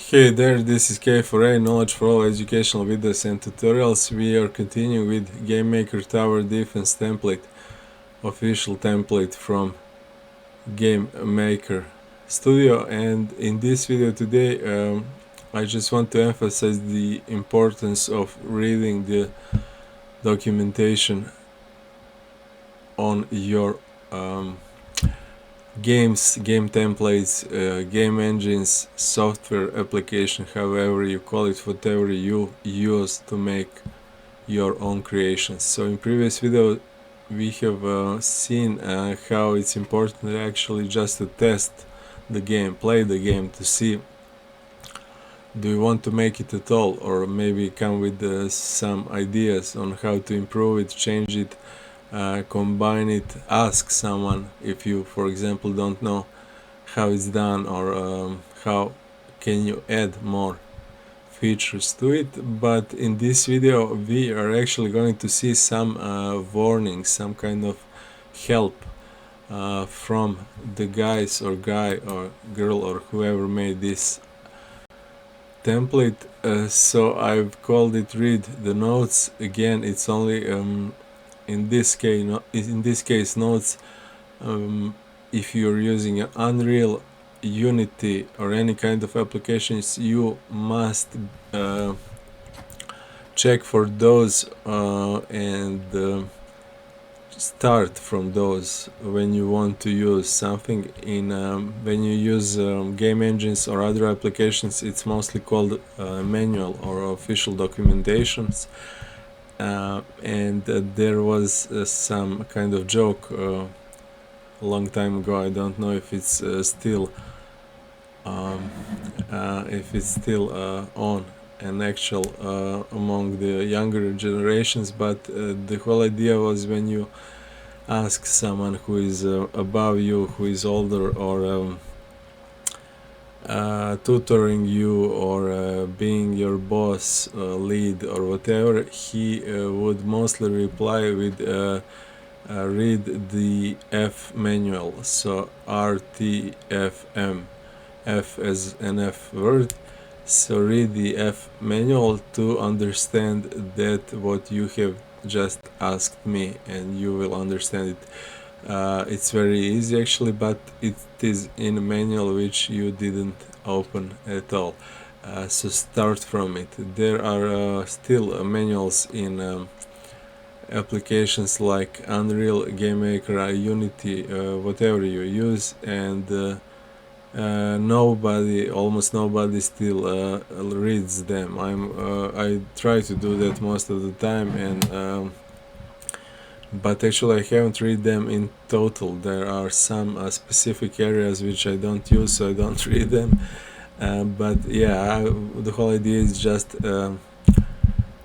Hey there, this is K4A, Knowledge for All educational videos and tutorials. We are continuing with GameMaker TowerDefense template, official template from GameMaker Studio, and in this video today I just want to emphasize the importance of reading the documentation on your games, game templates, game engines, software application, however you call it, whatever you use to make your own creations. So in previous video we have seen how it's important actually just to test the game, play the game to see do you want to make it at all, or maybe come with some ideas on how to improve it, change it, combine it, ask someone if you, for example, don't know how it's done, or how can you add more features to it. But in this video we are actually going to see some warnings, some kind of help from the guys or guy or girl or whoever made this template. So I've called it read the notes. Again, it's only in this case notes if you're using an Unreal, Unity or any kind of applications. You must check for those and start from those when you want to use something. In when you use game engines or other applications, it's mostly called manual or official documentations. And there was some kind of joke a long time ago. I don't know if it's still on and actual among the younger generations, but the whole idea was when you ask someone who is above you, who is older, or tutoring you, or being your boss, lead, or whatever, he would mostly reply with read the F manual. So RTFM, F as an F word. So read the F manual to understand that what you have just asked me, and you will understand it. It's very easy actually, but it is in a manual which you didn't open at all. So start from it. There are still manuals in applications like Unreal, GameMaker, Unity, whatever you use, and almost nobody still reads them. I try to do that most of the time, and but actually I haven't read them in total. There are some specific areas which I don't use, so I don't read them. But yeah, the whole idea is just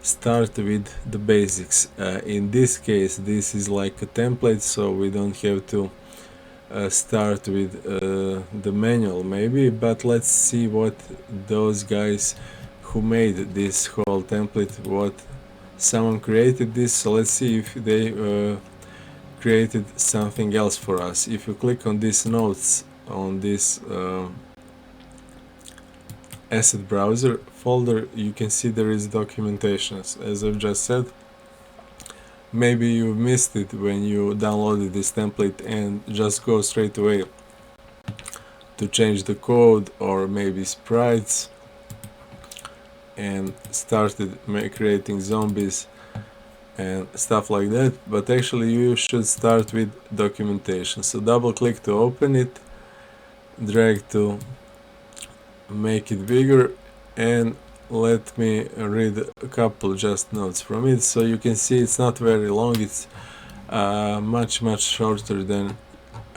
start with the basics. In this case, this is like a template, so we don't have to start with the manual maybe, but let's see what those guys who made this whole template, what someone created this. So let's see if they created something else for us. If you click on these notes on this asset browser folder, you can see there is documentation, as I've just said. Maybe you missed it when you downloaded this template and just go straight away to change the code or maybe sprites and started creating zombies and stuff like that. But actually you should start with documentation. So double click to open it, drag to make it bigger, and let me read a couple just notes from it. So you can see it's not very long, it's much shorter than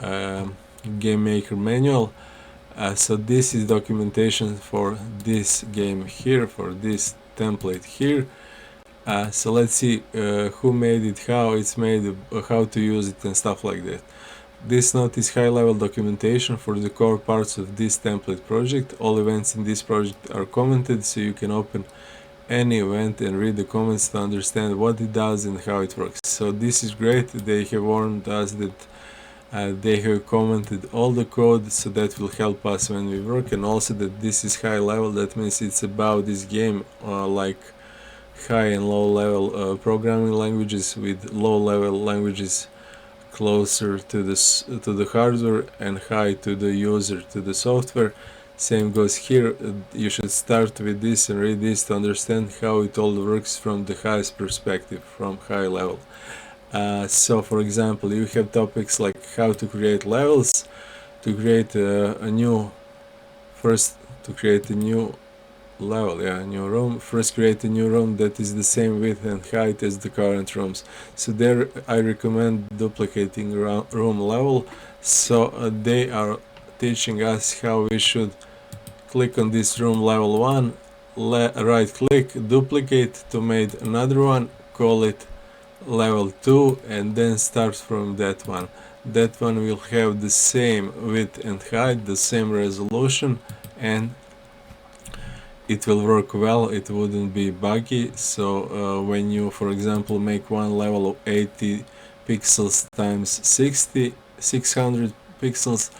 GameMaker manual. So this is documentation for this game here, for this template here. So let's see who made it, how it's made, how to use it, and stuff like that. This note is high-level documentation for the core parts of this template project. All events in this project are commented, so you can open any event and read the comments to understand what it does and how it works. So this is great. They have warned us that They have commented all the code, so that will help us when we work, and also that this is high level. That means it's about this game, like high and low level programming languages, with low level languages closer to the hardware and high to the user, to the software. Same goes here. You should start with this and read this to understand how it all works from the highest perspective, from high level. So for example, you have topics like how to create levels, to create a new first to create a new level, a new room. First create a new room that is the same width and height as the current rooms. So there I recommend duplicating room level. So they are teaching us how we should click on this room level 1, right click, duplicate to make another one, call it level 2, and then start from that one. That one will have the same width and height, the same resolution, and it will work well, it wouldn't be buggy. So when you, for example, make one level of 80 pixels times 600 pixels,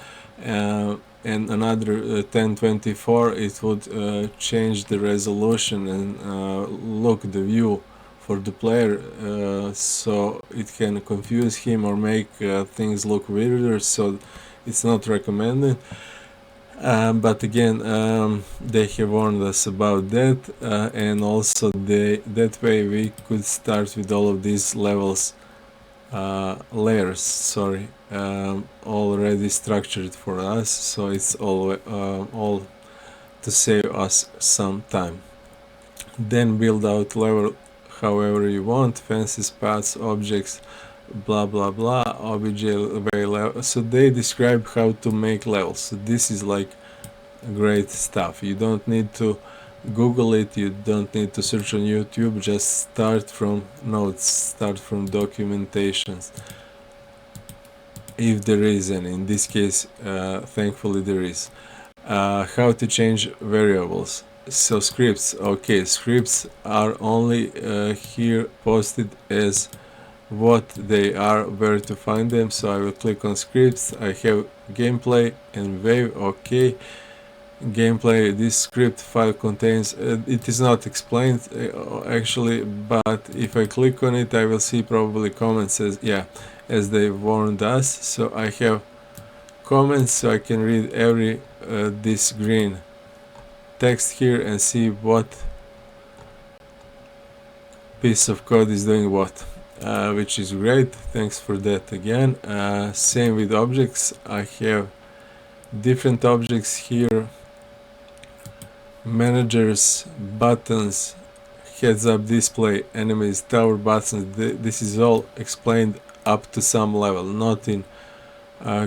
and another 1024, it would change the resolution and look the view for the player, so it can confuse him or make things look weirder, so it's not recommended. But again, they have warned us about that, and also that way we could start with all of these layers, already structured for us, so it's all to save us some time. Then build out level however you want, fences, paths, objects, blah blah blah, obj level. So they describe how to make levels. So this is like great stuff. You don't need to Google it, you don't need to search on YouTube, just start from notes, start from documentations, if there is any. In this case, thankfully there is. How to change variables. So scripts, okay, scripts are only here posted as what they are, where to find them. So I will click on scripts. I have gameplay and wave, okay. Gameplay, this script file contains, it is not explained actually, but if I click on it I will see probably comments as they warned us. So I have comments, so I can read every this green text here and see what piece of code is doing what, which is great. Thanks for that again. Same with objects. I have different objects here, managers, buttons, heads up display, enemies, tower buttons. This is all explained up to some level, not in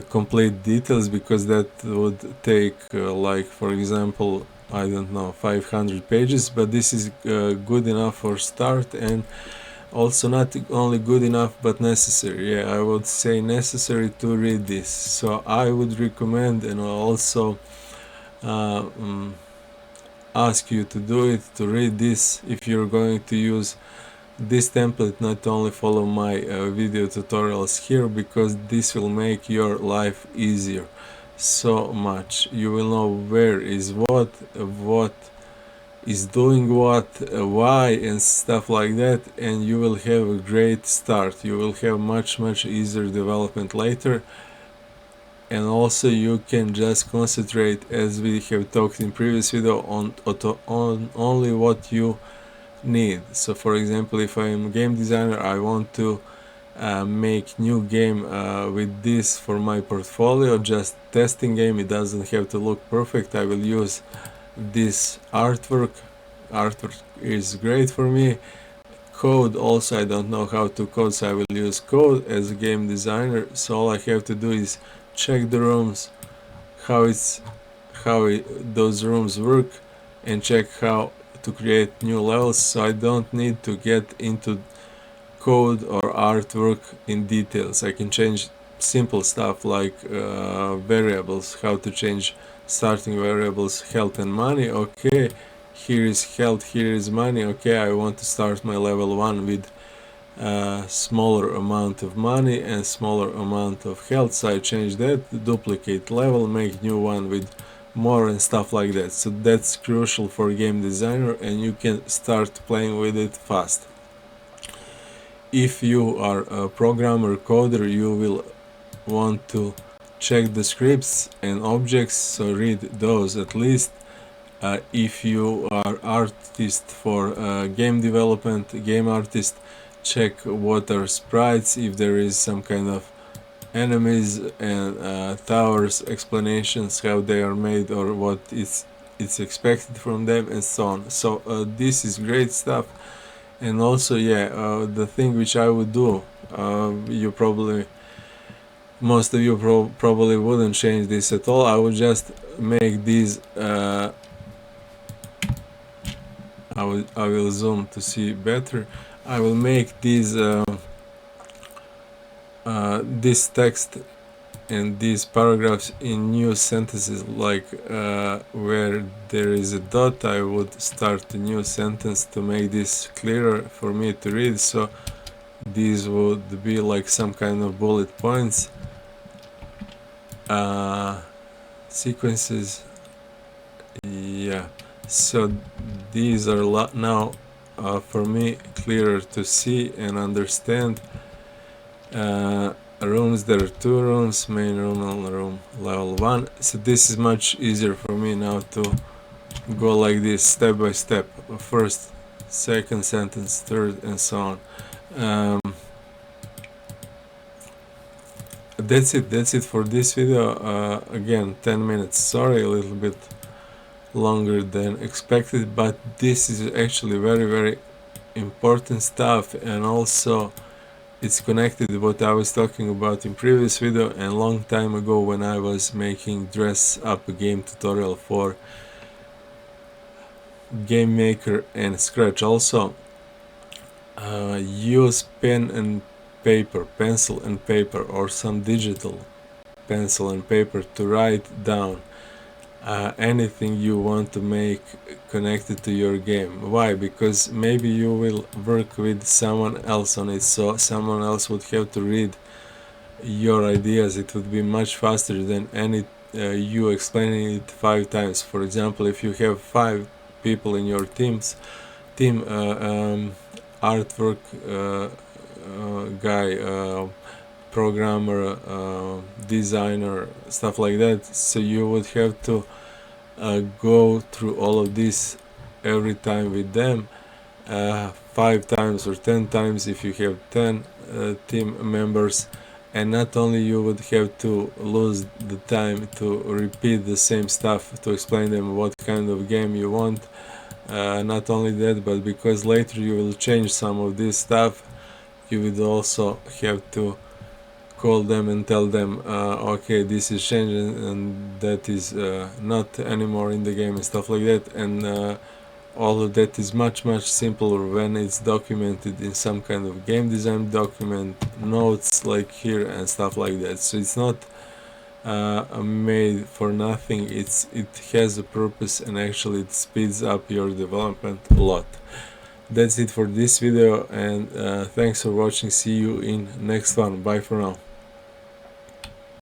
complete details, because that would take like, for example, I don't know, 500 pages, but this is good enough for start, and also not only good enough but necessary. I would say necessary to read this. So I would recommend and also ask you to do it, to read this if you're going to use this template, not only follow my video tutorials here, because this will make your life easier so much. You will know where is what is doing what, why, and stuff like that, and you will have a great start. You will have much easier development later, and also you can just concentrate, as we have talked in previous video, on only what you need. So for example, if I am a game designer, I want to make new game with this for my portfolio, just testing game, it doesn't have to look perfect. I will use this artwork is great for me. Code also, I don't know how to code, so I will use code as a game designer. So all I have to do is check the rooms, those rooms work, and check how to create new levels. So I don't need to get into code or artwork in details. I can change simple stuff like variables, how to change starting variables, health and money. Okay, here is health, here is money. Okay, I want to start my level 1 with smaller amount of money and smaller amount of health, so I change that, duplicate level, make new one with more and stuff like that. So that's crucial for game designer, and you can start playing with it fast. If you are a programmer coder, you will want to check the scripts and objects, so read those at least. If you are artist for game development, game artist, check what are sprites, if there is some kind of enemies and towers, explanations how they are made or what it's expected from them, and so on. So this is great stuff. And also, yeah, the thing which I would do, most of you probably wouldn't change this at all. I would just make these I will zoom to see better. I will make these this text and these paragraphs in new sentences, like where there is a dot, I would start a new sentence to make this clearer for me to read. So these would be like some kind of bullet points, sequences. Yeah, so these are now for me clearer to see and understand. Rooms, there are 2 rooms, main room and room level 1. So this is much easier for me now to go like this step by step, first, second sentence, third, and so on. That's it for this video. Again, 10 minutes, sorry, a little bit longer than expected, but this is actually very important stuff, and also it's connected to what I was talking about in previous video and long time ago when I was making dress up game tutorial for GameMaker and Scratch. Also, use pen and paper, pencil and paper, or some digital pencil and paper to write down anything you want to make connected to your game. Why? Because maybe you will work with someone else on it, so someone else would have to read your ideas. It would be much faster than you explaining it 5 times. For example, if you have 5 people in your team, artwork guy, programmer, designer, stuff like that, so you would have to go through all of this every time with them, 5 times or 10 times if you have 10 team members. And not only you would have to lose the time to repeat the same stuff to explain them what kind of game you want, not only that, but because later you will change some of this stuff, you would also have to call them and tell them, okay, this is changing and that is not anymore in the game and stuff like that. And all of that is much simpler when it's documented in some kind of game design document, notes like here and stuff like that. So it's not made for nothing. It has a purpose, and actually it speeds up your development a lot. That's it for this video, and thanks for watching. See you in next one. Bye for now.